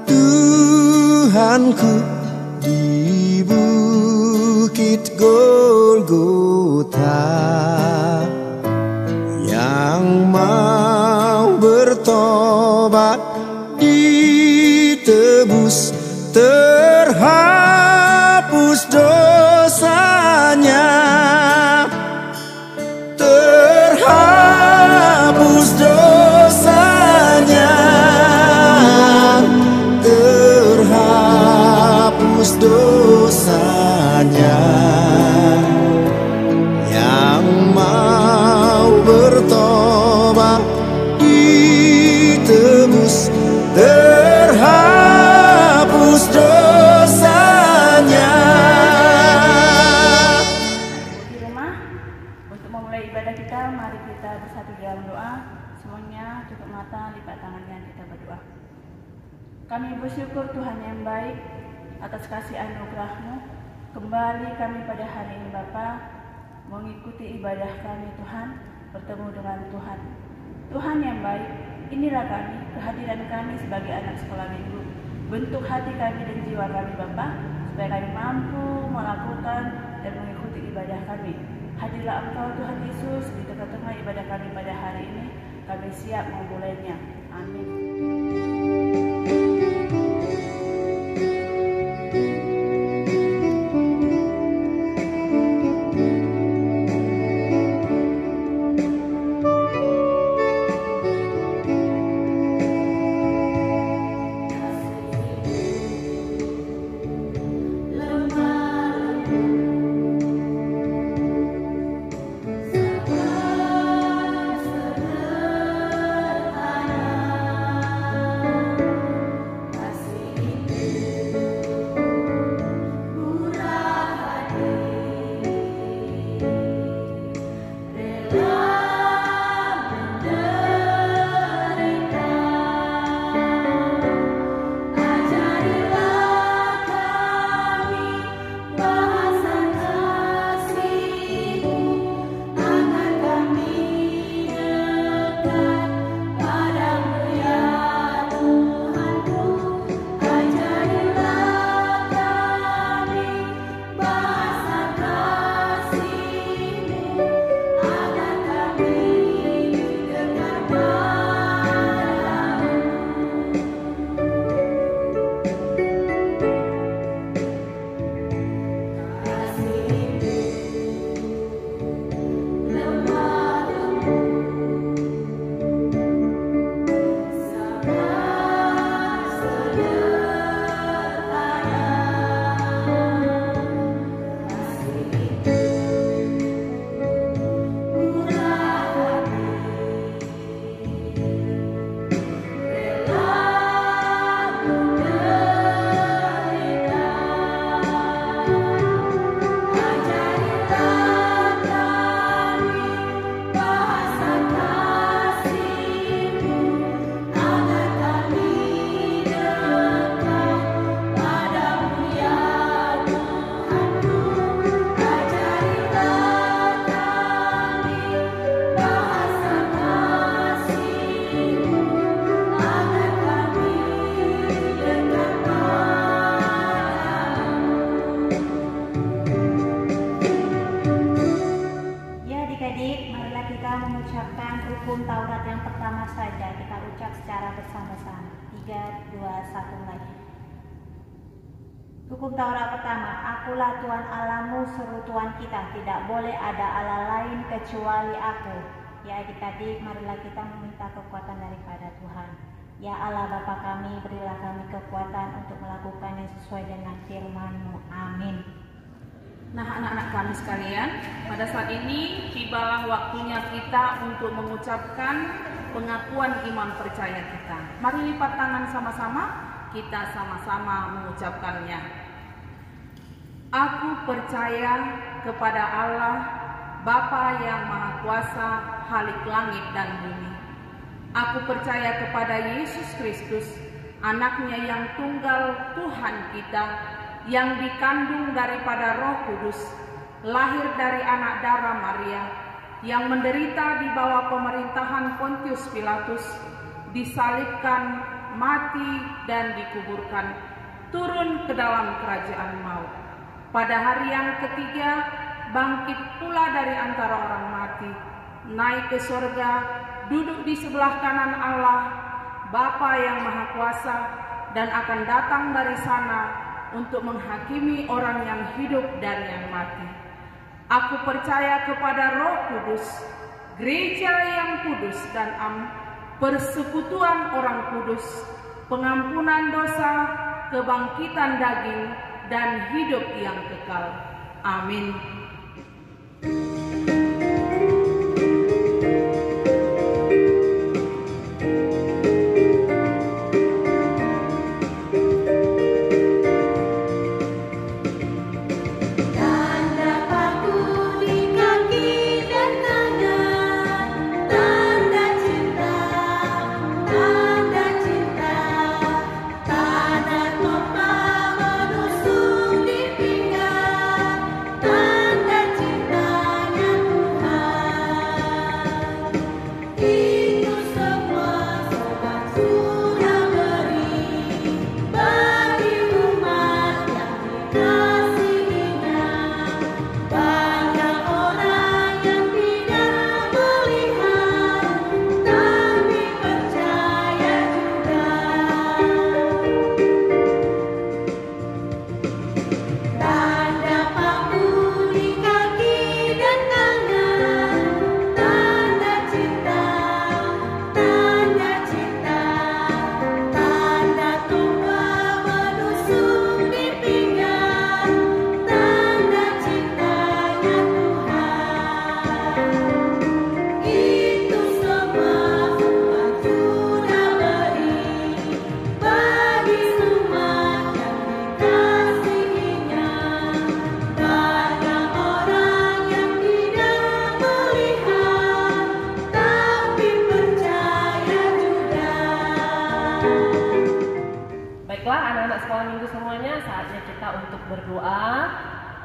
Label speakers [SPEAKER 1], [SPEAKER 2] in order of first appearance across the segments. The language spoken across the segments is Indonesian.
[SPEAKER 1] Tuhanku di bukit Golgota, yang mau bertobat ditebus, terhapus dosanya, terhapus dosanya, terhapus dosanya. Yang mau bertobat ditebus, terhapus dosanya.
[SPEAKER 2] Di rumah, untuk memulai ibadah kita, mari kita bersatu dalam doa. Semuanya tutup mata, lipat tangan dan kita berdoa. Kami bersyukur Tuhan yang baik atas kasih anugerah-Mu. Kembali kami pada hari ini Bapa, mengikuti ibadah kami Tuhan, bertemu dengan Tuhan. Tuhan yang baik, inilah kami, kehadiran kami sebagai anak sekolah minggu. Bentuk hati kami dan jiwa kami Bapa, supaya kami mampu melakukan dan mengikuti ibadah kami. Hadirlah Engkau Tuhan Yesus di tengah-tengah ibadah kami pada hari ini. Kami siap memulainya. Amin. Hukum Taurat yang pertama saja kita ucap secara bersama-sama. 3, 2, 1 mulai. Hukum Taurat pertama, akulah Tuhan Allahmu, seru Tuhan kita, tidak boleh ada Allah lain kecuali aku. Ya adik-adik, marilah kita meminta kekuatan daripada Tuhan. Ya Allah Bapa kami, berilah kami kekuatan untuk melakukan yang sesuai dengan firman-Mu. Amin.
[SPEAKER 3] Nah anak-anak kami sekalian, pada saat ini tibalah waktunya kita untuk mengucapkan pengakuan iman percaya kita. Mari lipat tangan sama-sama, kita sama-sama mengucapkannya. Aku percaya kepada Allah, Bapa yang Maha Kuasa, Khalik langit dan bumi. Aku percaya kepada Yesus Kristus, anaknya yang tunggal Tuhan kita, yang dikandung daripada Roh Kudus, lahir dari anak darah Maria, yang menderita di bawah pemerintahan Pontius Pilatus, disalibkan, mati dan dikuburkan, turun ke dalam kerajaan maut. Pada hari yang ketiga, bangkit pula dari antara orang mati, naik ke surga, duduk di sebelah kanan Allah, Bapa yang Maha Kuasa, dan akan datang dari sana untuk menghakimi orang yang hidup dan yang mati. Aku percaya kepada Roh Kudus, gereja yang kudus dan persekutuan orang kudus, pengampunan dosa, kebangkitan daging, dan hidup yang kekal. Amin.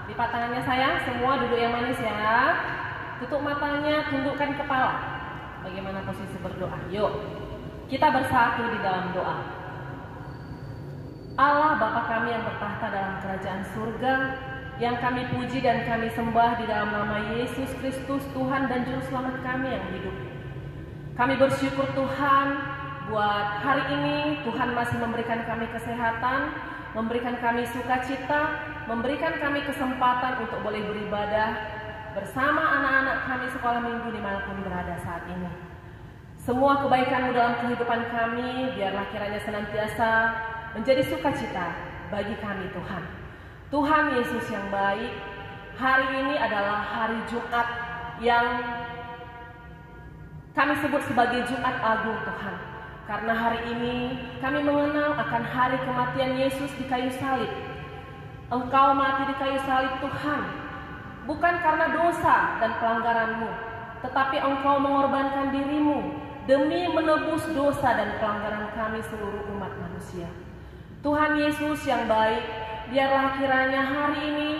[SPEAKER 4] Lipat tangannya sayang, semua duduk yang manis ya. Tutup matanya, tundukkan kepala. Bagaimana posisi berdoa? Yuk, kita bersatu di dalam doa. Allah Bapa kami yang bertahta dalam kerajaan surga, yang kami puji dan kami sembah di dalam nama Yesus Kristus, Tuhan dan Juru Selamat kami yang hidup. Kami bersyukur Tuhan buat hari ini. Tuhan masih memberikan kami kesehatan, memberikan kami sukacita, memberikan kami kesempatan untuk boleh beribadah bersama anak-anak kami sekolah minggu dimanapun berada saat ini. Semua kebaikan-Mu dalam kehidupan kami biarlah kiranya senantiasa menjadi sukacita bagi kami Tuhan. Tuhan Yesus yang baik, hari ini adalah hari Jumat yang kami sebut sebagai Jumat Agung Tuhan. Karena hari ini kami mengenal akan hari kematian Yesus di kayu salib. Engkau mati di kayu salib Tuhan, bukan karena dosa dan pelanggaran-Mu, tetapi Engkau mengorbankan diri-Mu demi menebus dosa dan pelanggaran kami seluruh umat manusia. Tuhan Yesus yang baik, biarlah kiranya hari ini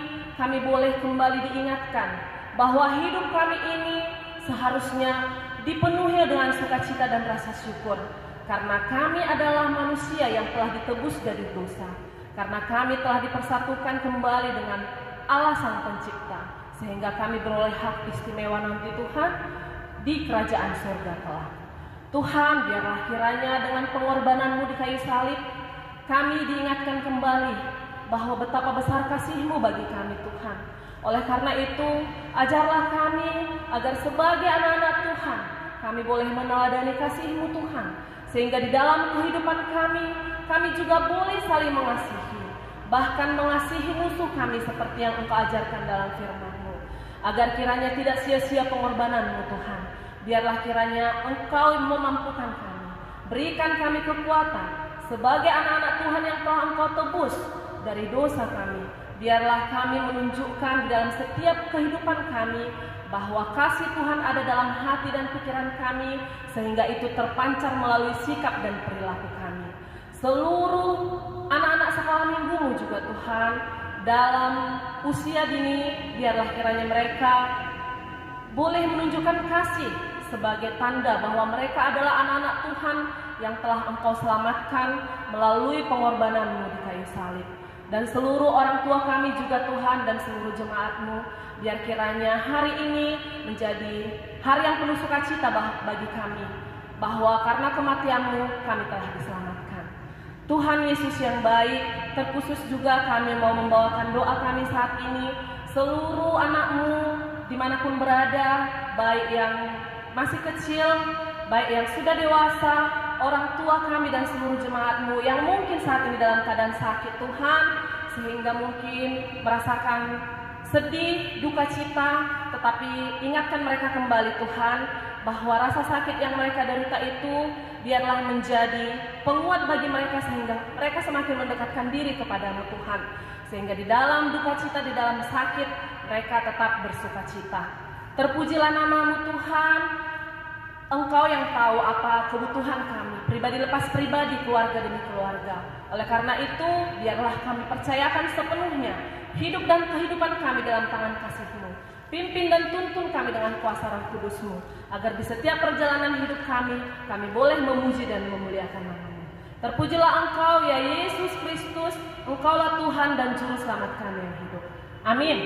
[SPEAKER 4] kami boleh kembali diingatkan bahwa hidup kami ini seharusnya dipenuhi dengan sukacita dan rasa syukur. Karena kami adalah manusia yang telah ditebus dari dosa. Karena kami telah dipersatukan kembali dengan Allah Sang Pencipta. Sehingga kami beroleh hak istimewa nanti Tuhan di kerajaan surga kelak. Tuhan, biarlah kiranya dengan pengorbanan-Mu di kayu salib, kami diingatkan kembali bahwa betapa besar kasih-Mu bagi kami Tuhan. Oleh karena itu, ajarlah kami agar sebagai anak-anak Tuhan, kami boleh meneladani kasih-Mu Tuhan. Sehingga di dalam kehidupan kami juga boleh saling mengasihi. Bahkan mengasihi musuh kami seperti yang Engkau ajarkan dalam firman-Mu. Agar kiranya tidak sia-sia pengorbanan-Mu Tuhan. Biarlah kiranya Engkau memampukan kami. Berikan kami kekuatan sebagai anak-anak Tuhan yang telah Engkau tebus dari dosa kami. Biarlah kami menunjukkan di dalam setiap kehidupan kami bahwa kasih Tuhan ada dalam hati dan pikiran kami, sehingga itu terpancar melalui sikap dan perilaku kami. Seluruh anak-anak sekolah minggu-Mu juga Tuhan, dalam usia dini, biarlah kiranya mereka boleh menunjukkan kasih sebagai tanda bahwa mereka adalah anak-anak Tuhan yang telah Engkau selamatkan melalui pengorbanan-Mu di kayu salib. Dan seluruh orang tua kami juga Tuhan, dan seluruh jemaat-Mu, biar kiranya hari ini menjadi hari yang penuh sukacita bagi kami, bahwa karena kematian-Mu kami telah diselamatkan. Tuhan Yesus yang baik, terkhusus juga kami mau membawakan doa kami saat ini, seluruh anak-Mu dimanapun berada, baik yang masih kecil, baik yang sudah dewasa, orang tua kami dan seluruh jemaat-Mu yang mungkin saat ini dalam keadaan sakit Tuhan, sehingga mungkin merasakan sedih, duka cita, tetapi ingatkan mereka kembali Tuhan, bahwa rasa sakit yang mereka derita itu biarlah menjadi penguat bagi mereka sehingga mereka semakin mendekatkan diri kepadamu Tuhan, sehingga di dalam duka cita, di dalam sakit mereka tetap bersuka cita. Terpujilah namamu Tuhan, Engkau yang tahu apa kebutuhan kami, pribadi lepas pribadi, keluarga demi keluarga. Oleh karena itu, biarlah kami percayakan sepenuhnya hidup dan kehidupan kami dalam tangan kasih-Mu. Pimpin dan tuntun kami dengan kuasa Roh Kudus-Mu, agar di setiap perjalanan hidup kami boleh memuji dan memuliakan nama-Mu. Terpujilah Engkau ya Yesus Kristus, Engkaulah Tuhan dan Juru Selamat kami yang hidup. Amin.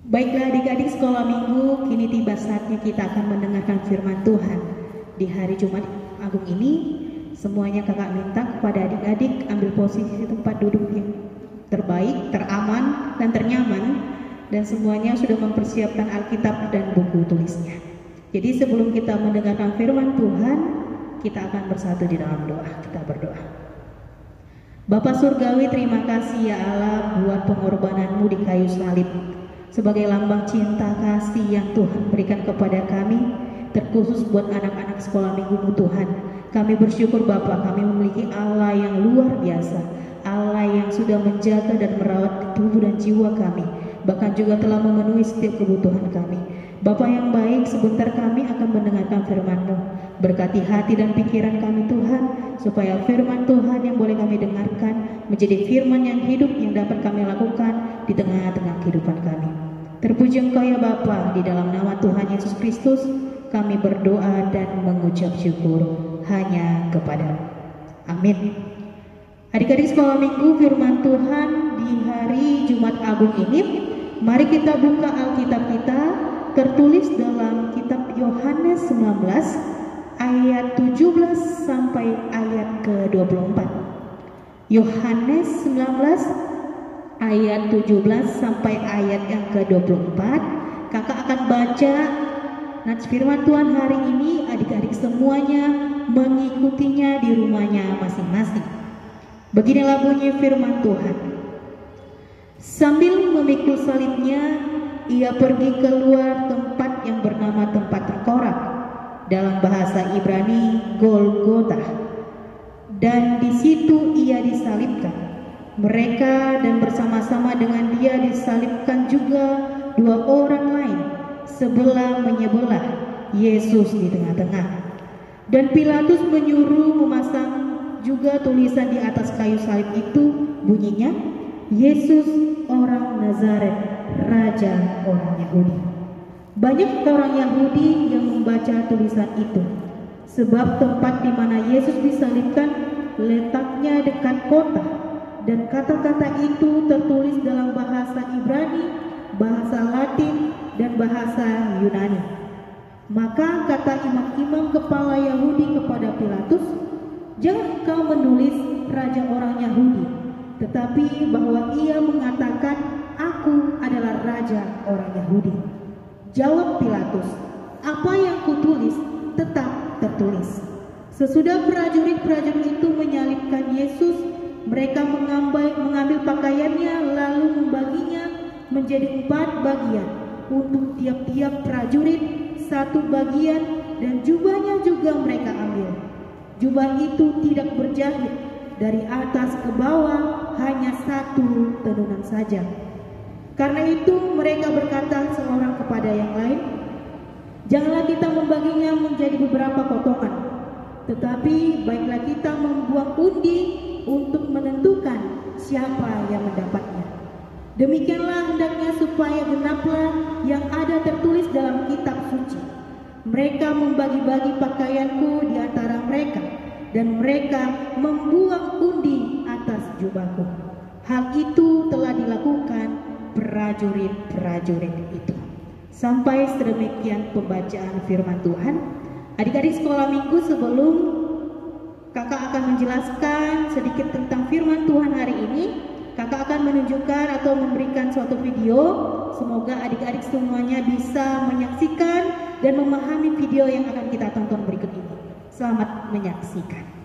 [SPEAKER 5] Baiklah adik-adik sekolah minggu, kini tiba saatnya kita akan mendengarkan firman Tuhan. Di hari Jumat Agung ini, semuanya kakak minta kepada adik-adik ambil posisi tempat duduk yang terbaik, teraman, dan ternyaman, dan semuanya sudah mempersiapkan Alkitab dan buku tulisnya. Jadi sebelum kita mendengarkan firman Tuhan, kita akan bersatu di dalam doa. Kita berdoa. Bapa Surgawi, terima kasih ya Allah buat pengorbanan-Mu di kayu salib. Sebagai lambang cinta kasih yang Tuhan berikan kepada kami, terkhusus buat anak-anak sekolah minggu Tuhan. Kami bersyukur Bapa, kami memiliki Allah yang luar biasa, Allah yang sudah menjaga dan merawat tubuh dan jiwa kami, bahkan juga telah memenuhi setiap kebutuhan kami. Bapa yang baik, sebentar kami akan mendengarkan firman-Mu. Berkati hati dan pikiran kami Tuhan, supaya firman Tuhan yang boleh kami dengarkan menjadi firman yang hidup yang dapat kami lakukan di tengah-tengah kehidupan kami. Terpuji Engkau ya Bapa, di dalam nama Tuhan Yesus Kristus kami berdoa dan mengucap syukur hanya kepada. Amin. Adik-adik sekolah minggu, firman Tuhan di hari Jumat Agung ini, mari kita buka Alkitab kita, tertulis dalam kitab Yohanes 19 ayat 17 sampai ayat ke-24. Yohanes 19 ayat 17 sampai ayat yang ke-24. Kakak akan baca nats firman Tuhan hari ini, adik-adik semuanya mengikutinya di rumahnya masing-masing. Beginilah bunyi firman Tuhan. Sambil memikul salibnya, ia pergi keluar tempat yang bernama tempat tengkorak, dalam bahasa Ibrani Golgota, dan di situ ia disalibkan. Mereka dan bersama-sama dengan dia disalibkan juga dua orang lain, sebelah menyebelah, Yesus di tengah-tengah. Dan Pilatus menyuruh memasang juga tulisan di atas kayu salib itu, bunyinya, Yesus orang Nazaret, Raja orang Yahudi. Banyak orang Yahudi yang membaca tulisan itu, sebab tempat di mana Yesus disalibkan letaknya dekat kota, dan kata-kata itu tertulis dalam bahasa Ibrani, bahasa Latin, dan bahasa Yunani. Maka kata imam-imam kepala Yahudi kepada Pilatus, jangan engkau menulis Raja orang Yahudi, tetapi bahwa ia mengatakan, aku adalah Raja orang Yahudi. Jawab Pilatus, apa yang kutulis tetap tertulis. Sesudah prajurit-prajurit itu menyalibkan Yesus, mereka mengambil pakaiannya lalu membaginya menjadi 4 bagian untuk tiap-tiap prajurit 1 bagian, dan jubahnya juga mereka ambil. Jubah itu tidak berjahit, dari atas ke bawah hanya 1 tenunan saja. Karena itu mereka berkata seorang kepada yang lain, janganlah kita membaginya menjadi beberapa potongan, tetapi baiklah kita membuang undi untuk menentukan siapa yang mendapatnya. Demikianlah hendaknya supaya genaplah yang ada tertulis dalam kitab suci. Mereka membagi-bagi pakaianku di antara mereka, dan mereka membuang undi atas jubahku. Hal itu telah dilakukan prajurit-prajurit itu. Sampai sedemikian pembacaan firman Tuhan. Adik-adik sekolah minggu, sebelum kakak akan menjelaskan sedikit tentang firman Tuhan hari ini, kakak akan menunjukkan atau memberikan suatu video. Semoga adik-adik semuanya bisa menyaksikan dan memahami video yang akan kita tonton berikut ini. Selamat menyaksikan.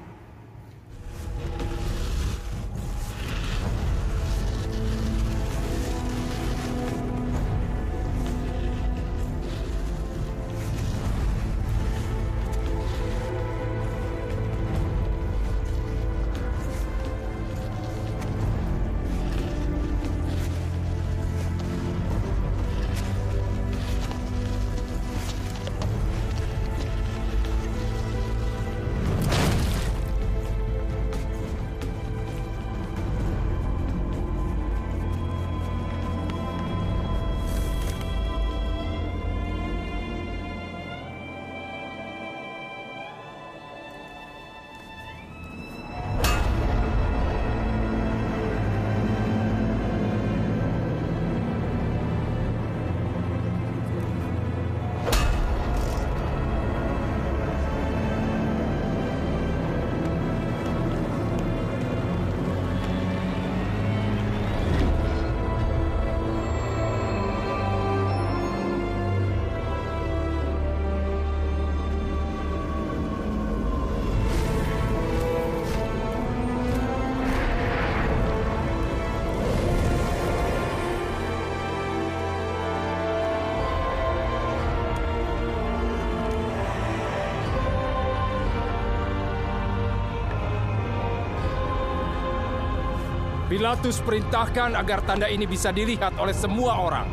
[SPEAKER 6] Pilatus perintahkan agar tanda ini bisa dilihat oleh semua orang.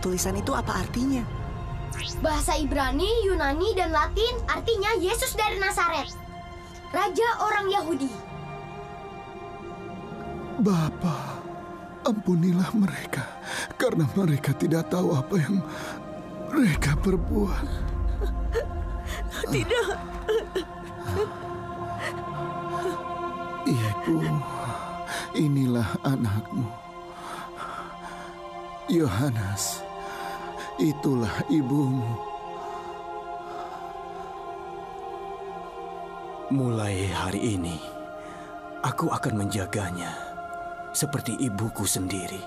[SPEAKER 7] Tulisan itu apa artinya?
[SPEAKER 8] Bahasa Ibrani, Yunani, dan Latin artinya Yesus dari Nazaret, Raja orang Yahudi.
[SPEAKER 9] Bapa, ampunilah mereka, karena mereka tidak tahu apa yang mereka perbuat.
[SPEAKER 7] Tidak.
[SPEAKER 9] Ibu, inilah anakmu. Yohanes, itulah ibumu.
[SPEAKER 10] Mulai hari ini, aku akan menjaganya seperti ibuku sendiri.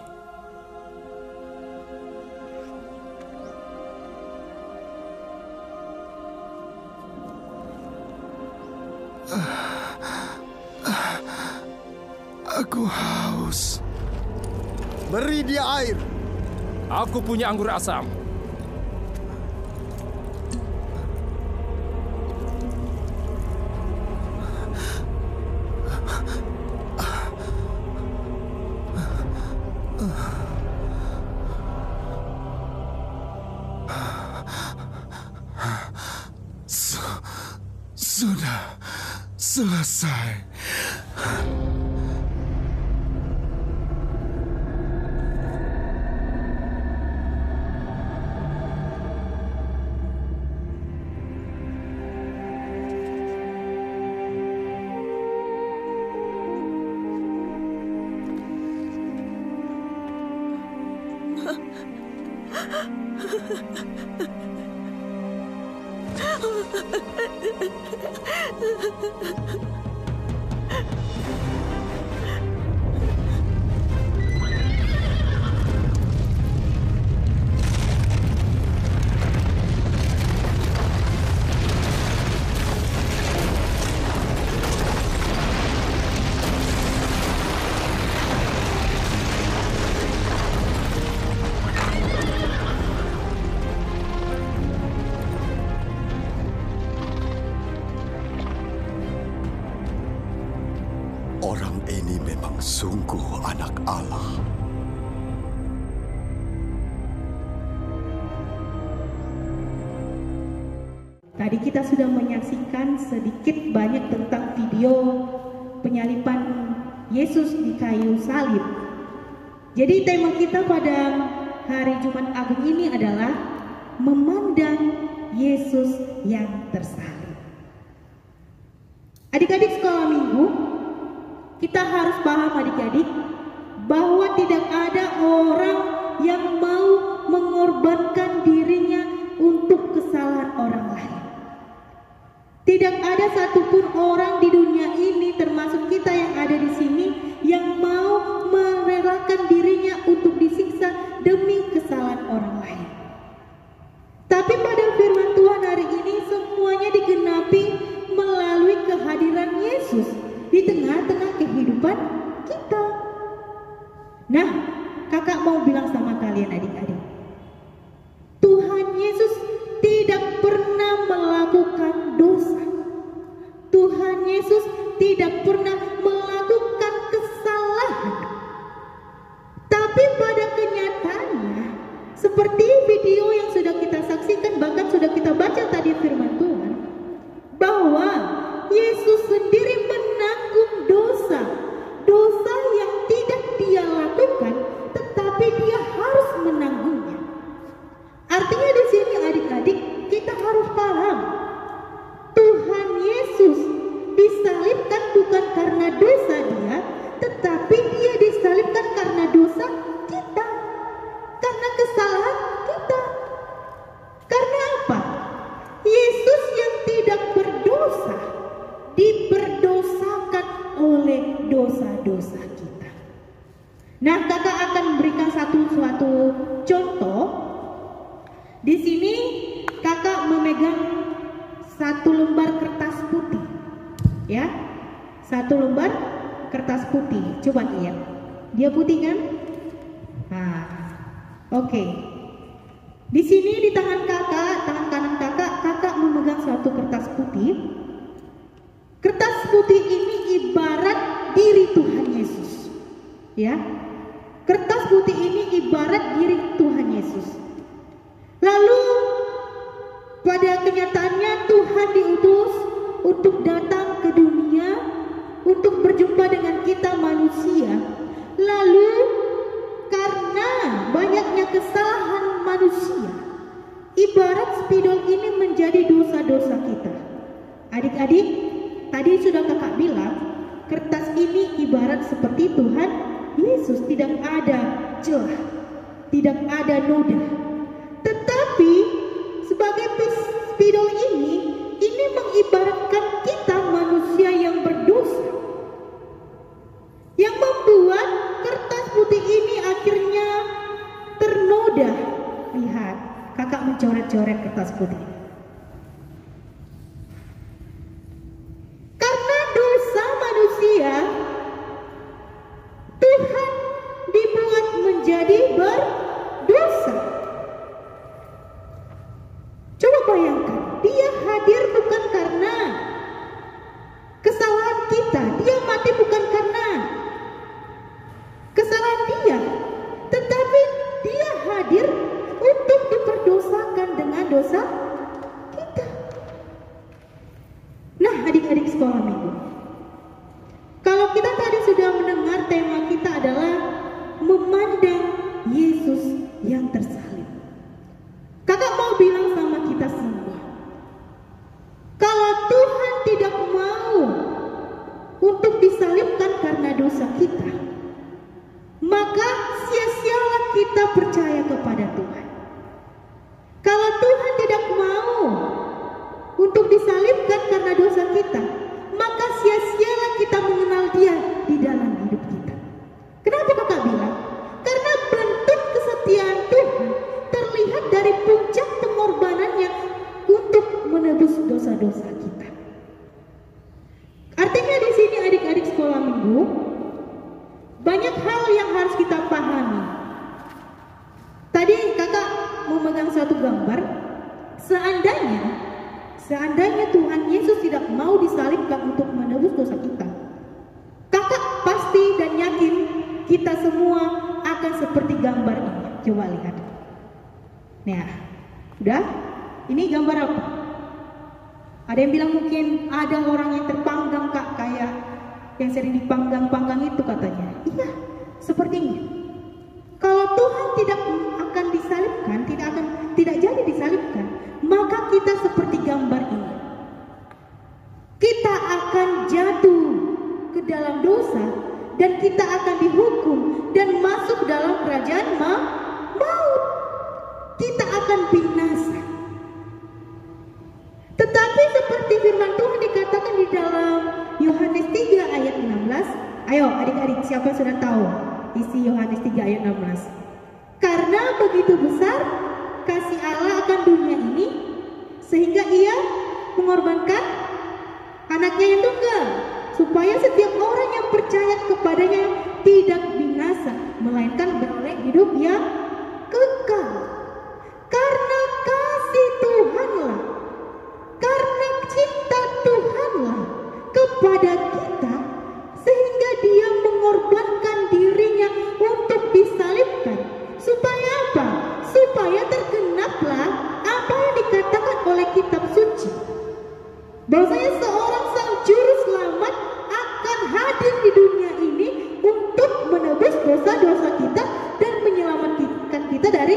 [SPEAKER 9] Aku haus.
[SPEAKER 1] Beri dia air.
[SPEAKER 6] Aku punya anggur asam.
[SPEAKER 9] Sudah selesai. Orang ini memang sungguh anak Allah.
[SPEAKER 5] Tadi kita sudah menyaksikan sedikit banyak tentang video penyaliban Yesus di kayu salib. Jadi tema kita pada hari Jumat Agung ini adalah memandang Yesus yang tersalib. Adik-adik sekolah minggu, kita harus paham adik-adik bahwa tidak ada orang yang mau mengorbankan dirinya untuk kesalahan orang lain. Tidak ada satupun orang di dunia ini, termasuk kita yang ada di sini, yang mau merelakan dirinya untuk disiksa demi kesalahan orang lain. Tapi pada firman Tuhan hari ini semuanya digenapi melalui kehadiran Yesus di tengah-tengah kehidupan kita. Nah, kakak mau bilang sama kalian adik-adik, Tuhan Yesus tidak pernah melakukan dosa. Tuhan Yesus tidak pernah melakukan kesalahan. Tapi pada kenyataannya, seperti video yang sudah kita saksikan, bahkan sudah kita baca tadi firman Tuhan, bahwa Yesus sendiri menanggung dosa yang tidak dia lakukan, tetapi dia harus menanggungnya. Artinya di sini adik-adik kita harus paham, Tuhan Yesus disalibkan bukan karena dosa dia, tetapi dia disalibkan karena dosa kita, karena kesalahan kita. Karena apa? Yesus yang tidak berdosa diperdosakan oleh dosa-dosa kita. Nah, kakak akan memberikan suatu contoh. Di sini kakak memegang satu lembar kertas putih, ya, satu lembar kertas putih. Coba lihat, dia putih kan? Nah, oke. Di sini di tangan kakak, tangan kanan kakak memegang satu kertas putih. Kertas putih ini ibarat diri Tuhan Yesus. Ya. Kertas putih ini ibarat diri Tuhan Yesus. Lalu pada kenyataannya Tuhan diutus untuk datang ke dunia untuk berjumpa dengan kita manusia. Lalu karena banyaknya kesalahan manusia, ibarat spidol ini menjadi dosa-dosa kita. Adik-adik, tadi sudah kakak bilang, kertas ini ibarat seperti Tuhan Yesus, tidak ada celah, tidak ada noda. Tetapi sebagai spidol ini mengibaratkan kita manusia yang berdosa, yang membuat kertas putih ini akhirnya ternoda. Lihat, kakak mencoret-coret kertas putih. Karena dosa manusia, Tuhan dibuat menjadi berdosa. Coba bayangkan, Dia hadir bukan karena kesalahan kita, Dia mati bukan karena kesalahan Dia, tetapi Dia hadir untuk diperdosakan dengan dosa kita. Nah, adik-adik sekolah minggu, kalau kita tadi sudah mendengar tema kita adalah memandang Yesus yang tersalib. Kakak mau bilang sama kita semua, kalau Tuhan tidak mau untuk disalibkan karena dosa kita, maka sia-sialah kita percaya kepada Tuhan. Kalau Tuhan tidak mau untuk disalibkan karena dosa kita, maka sia-sialah kita mengenal Dia di dalam hidup kita. Kenapa kakak bilang? Karena bentuk kesetiaan Tuhan terlihat dari puncak pengorbanannya untuk menebus dosa-dosa kita. Artinya di sini adik-adik sekolah minggu, banyak hal yang harus kita pahami. Tadi kakak memegang suatu gambar, seandainya Tuhan Yesus tidak mau disalibkan untuk menebus dosa kita, kakak pasti dan yakin kita semua akan seperti gambar ini. Coba lihat. Nah, udah? Ini gambar apa? Ada yang bilang mungkin ada orang yang terpanggang kak, kayak yang sering dipanggang-panggang itu katanya. Iya, seperti ini. Kalau Tuhan tidak akan disalibkan, tidak jadi disalibkan, maka kita seperti gambar ini. Kita akan jatuh ke dalam dosa dan kita akan dihukum dan masuk dalam kerajaan maut. Kita akan binasa. Tetapi seperti firman Tuhan dikatakan di dalam Yohanes 3 ayat 16. Ayo adik-adik, siapa yang sudah tahu isi Yohanes 3 ayat 16? Karena begitu besar kasih Allah akan dunia ini, sehingga Ia mengorbankan anaknya yang tunggal, supaya setiap orang yang percaya kepadanya tidak binasa, melainkan beroleh hidup yang kekal. Karena kasih Tuhanlah, karena cinta Tuhanlah kepada kita, sehingga Dia mengorbankan dirinya untuk disalibkan. Supaya apa? Supaya tergenaplah apa yang dikatakan oleh kitab suci, bahwasanya seorang sang juru selamat akan hadir di dunia ini untuk menebus dosa-dosa kita dan menyelamatkan kita dari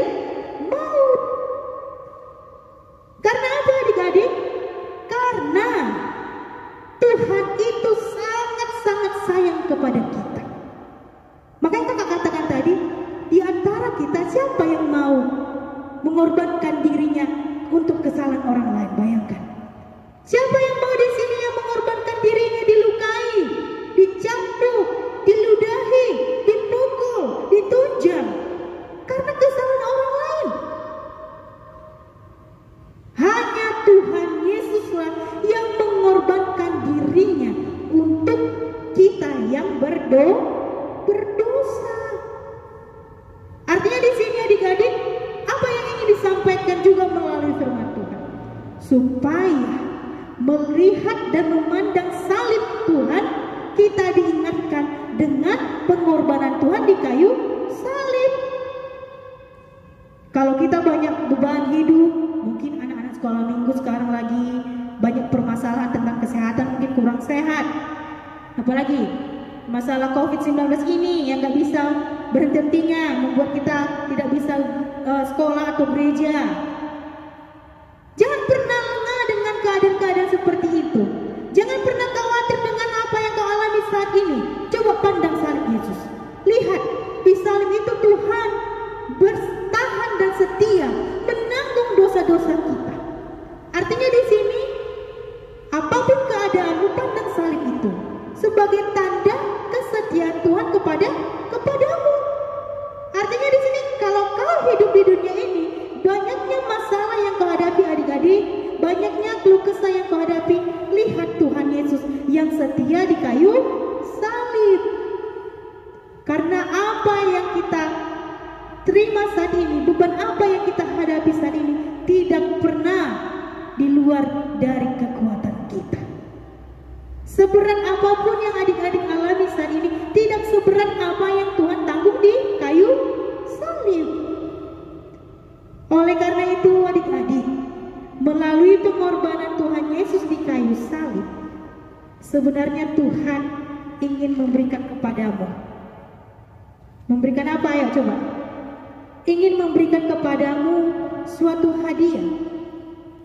[SPEAKER 5] maut. Karena apa adik-adik? Karena Tuhan itu sangat-sangat sayang kepada kita. Makanya kakak katakan tadi, di antara kita siapa yang mau mengorbankan dirinya untuk kesalahan orang lain? Bayangkan. Siapa yang mau di sini yang mengorbankan dirinya dilukai, dicambuk, diludahi, dipukul, ditunjang karena kesalahan orang lain? Hanya Tuhan Yesuslah yang mengorbankan dirinya untuk kita yang berdosa. Artinya di sini adik-adik, apa yang ingin disampaikan juga melalui firman Tuhan, supaya melihat dan memandang salib Tuhan, kita diingatkan dengan pengorbanan Tuhan di kayu salib. Kalau kita banyak beban hidup, mungkin anak-anak sekolah minggu sekarang lagi banyak permasalahan tentang kesehatan, mungkin kurang sehat. Apalagi masalah COVID-19 ini yang gak bisa berhenti-hentinya, membuat kita tidak bisa sekolah atau gereja. Jangan pernah lengah dengan keadaan-keadaan seperti itu. Jangan pernah khawatir dengan apa yang kau alami saat ini. Coba pandang salib Yesus. Lihat, di salib itu Tuhan bertahan dan setia menanggung dosa-dosa kita. Artinya di sini, apapun keadaanmu, pandang salib itu sebagai tanda kesetiaan Tuhan kepadamu. Artinya di sini, kalau kau hidup di dunia ini, banyaknya masalah yang kau hadapi adik-adik, banyaknya keluh kesah yang kau hadapi, lihat Tuhan Yesus yang setia di kayu salib. Karena apa yang kita terima saat ini, beban apa yang kita hadapi saat ini, tidak pernah di luar dari kekuatan kita. Seberat apapun yang adik-adik alami saat ini, tidak seberat apa yang Tuhan tanggung di kayu salib. Oleh karena itu adik-adik, melalui pengorbanan Tuhan Yesus di kayu salib, sebenarnya Tuhan ingin memberikan kepadamu. Memberikan apa ya coba? Ingin memberikan kepadamu suatu hadiah.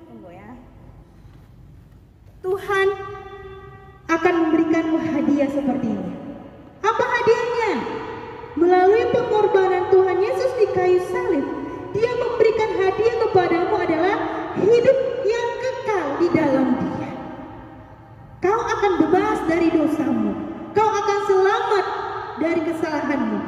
[SPEAKER 5] Tunggu ya. Tuhan akan memberikanmu hadiah seperti ini. Apa hadiahnya? Melalui pengorbanan Tuhan Yesus di kayu salib, Dia memberikan hadiah kepadamu adalah hidup yang kekal di dalam Dia. Kau akan bebas dari dosamu. Kau akan selamat dari kesalahanmu.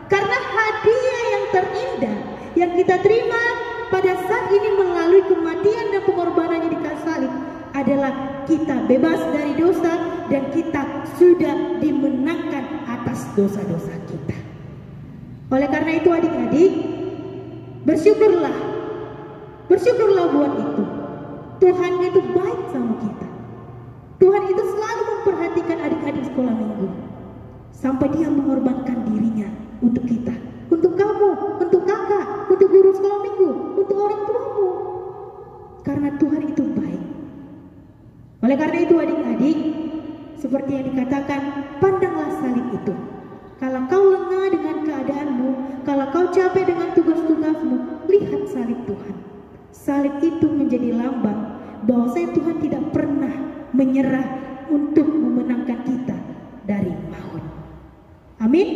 [SPEAKER 5] Karena hadiah yang terindah yang kita terima pada saat ini melalui kematian dan pengorbanannya di kayu salib adalah kita bebas dari dosa dan kita sudah dimenangkan atas dosa-dosa kita. Oleh karena itu adik-adik, bersyukurlah buat itu. Tuhan itu baik sama kita. Tuhan itu selalu memperhatikan adik-adik sekolah minggu, sampai Dia mengorbankan dirinya untuk kita, untuk kamu, untuk kakak, untuk guru sekolah minggu, untuk orang tuamu. Karena Tuhan itu baik. Oleh karena itu adik-adik, seperti yang dikatakan, pandanglah salib itu. Kalau kau lengah dengan keadaanmu, kalau kau capek dengan tugas-tugasmu, lihat salib Tuhan. Salib itu menjadi lambang bahwasanya Tuhan tidak pernah menyerah untuk memenangkan kita dari maut. Amin.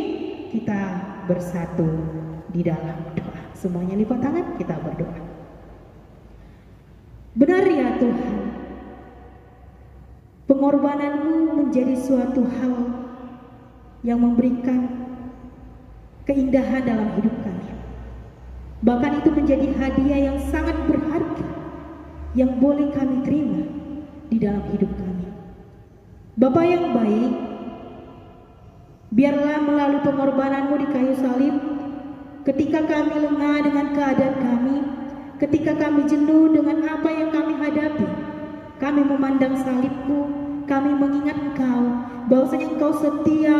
[SPEAKER 5] Kita bersatu di dalam doa. Semuanya lipat tangan, kita berdoa. Benar ya Tuhan, pengorbananmu menjadi suatu hal yang memberikan keindahan dalam hidup kami. Bahkan itu menjadi hadiah yang sangat berharga yang boleh kami terima di dalam hidup kami. Bapa yang baik, biarlah melalui pengorbananmu di kayu salib, ketika kami lengah dengan keadaan kami, ketika kami jenuh dengan apa yang kami hadapi, kami memandang salibmu, kami mengingat Engkau, bahwasanya Engkau setia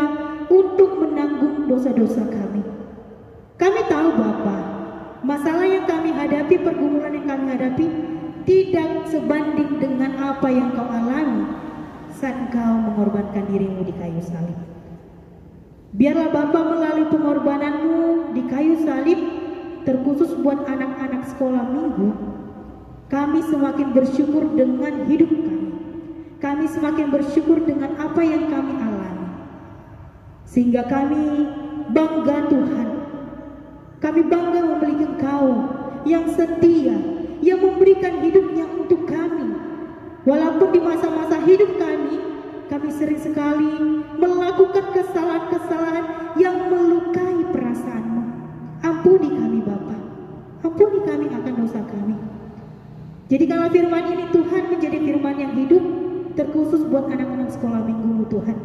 [SPEAKER 5] untuk menanggung dosa-dosa kami. Kami tahu Bapa, masalah yang kami hadapi, pergumulan yang kami hadapi, tidak sebanding dengan apa yang Kau alami saat Engkau mengorbankan dirimu di kayu salib. Biarlah Bapa melalui pengorbananmu di kayu salib, terkhusus buat anak-anak sekolah minggu, kami semakin bersyukur dengan hidup kami. Kami semakin bersyukur dengan apa yang kami alami. Sehingga kami bangga Tuhan. Kami bangga memiliki Engkau yang setia, yang memberikan hidupnya untuk kami. Walaupun di masa-masa hidup kami sering sekali melakukan kesalahan-kesalahan yang melukai perasaan-Mu. Ampuni kami Bapa, ampuni kami akan dosa kami. Jadi kalau firman ini Tuhan menjadi firman yang hidup, terkhusus buat anak-anak sekolah minggu Tuhan.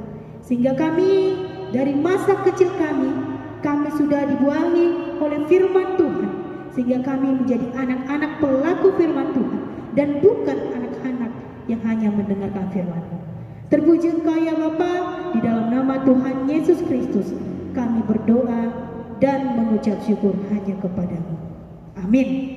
[SPEAKER 5] Sehingga kami dari masa kecil kami sudah dibuahi oleh firman Tuhan. Sehingga kami menjadi anak-anak pelaku firman Tuhan dan bukan anak-anak yang hanya hanya mendengarkan firman-Mu. Terpuji Engkau ya Bapa, di dalam nama Tuhan Yesus Kristus kami berdoa dan mengucap syukur hanya kepada-Mu. Amin.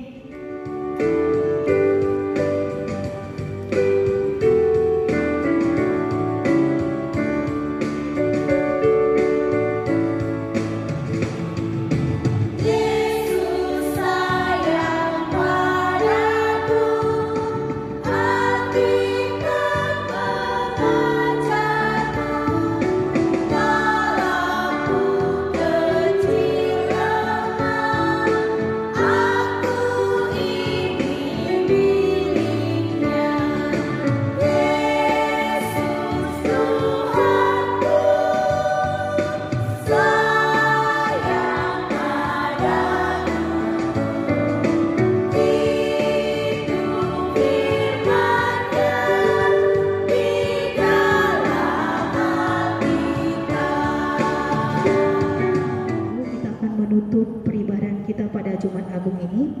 [SPEAKER 5] Jumat Agung ini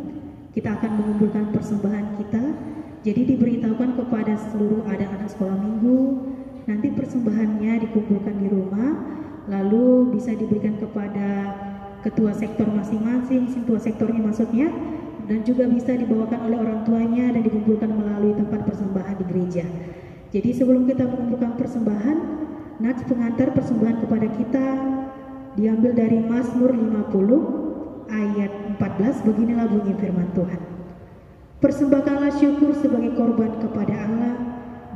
[SPEAKER 5] kita akan mengumpulkan persembahan kita. Jadi diberitahukan kepada seluruh anak-anak sekolah minggu, nanti persembahannya dikumpulkan di rumah, lalu bisa diberikan kepada ketua sektor masing-masing, ketua sektornya maksudnya, dan juga bisa dibawakan oleh orang tuanya dan dikumpulkan melalui tempat persembahan di gereja. Jadi sebelum kita mengumpulkan persembahan, nats pengantar persembahan kepada kita diambil dari Mazmur 50 ayat 14. Beginilah bunyi firman Tuhan. Persembahkanlah syukur sebagai korban kepada Allah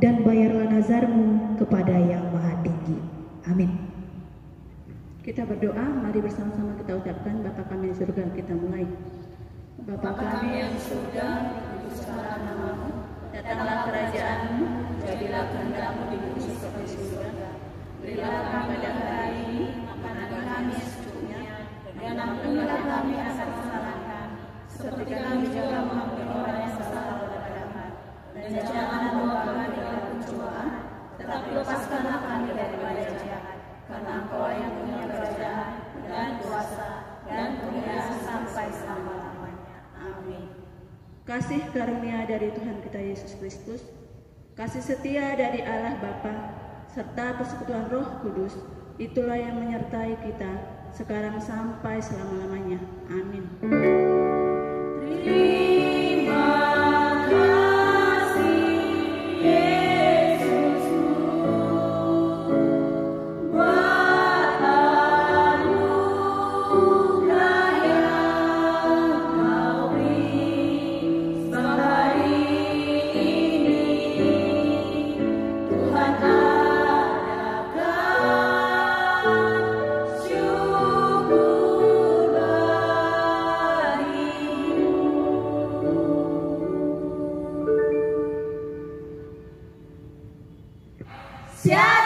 [SPEAKER 5] dan bayarlah nazarmu kepada Yang Maha Tinggi. Amin. Kita berdoa, mari bersama-sama kita ucapkan. Bapa kami di surga, kita mulai. Bapa kami yang di surga, dikuduskanlah namamu, datanglah kerajaan-Mu, jadilah kehendak-Mu di bumi seperti di surga. Berilah kami pada hari ini makanan kami secukupnya, dan ampunilah kami atas kesalahan kami, seperti kami juga mengampuni orang yang salah kepada kami. Dan jangan membawa kami dalam pencobaan, tetapi lepaskanlah kami daripada jahat. Karena Engkau yang punya kerajaan dan kuasa dan kemuliaan sampai selama-lamanya. Amin. Kasih karunia dari Tuhan kita Yesus Kristus, kasih setia dari Allah Bapa, serta persekutuan Roh Kudus, itulah yang menyertai kita sekarang sampai selama-lamanya. Amin. Terima kasih Yesusku buat anugerah yang Kau beri hari ini. Tuhan
[SPEAKER 8] Siap.